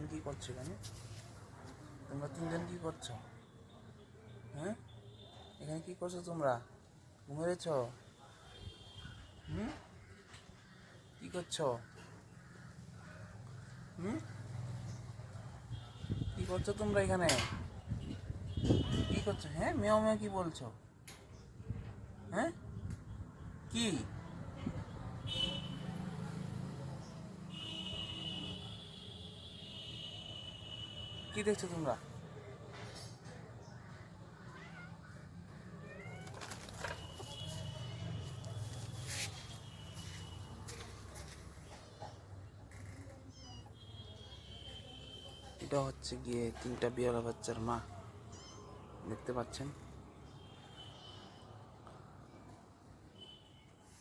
কি করছো এখানে? তোমরা তিনজন কি করছো? হ্যাঁ, এখানে কি করছো তোমরা? ঘুমিয়েছ? হুম, কি করছো? হুম, কি করছো তোমরা এখানে? কি করছো? হ্যাঁ, মেও মেও কি বলছো? হ্যাঁ, কি কি দেখছো তোমরা? এটা হচ্ছে গিয়ে তিনটা বিড়াল বাচ্চার মা, দেখতে পাচ্ছেন।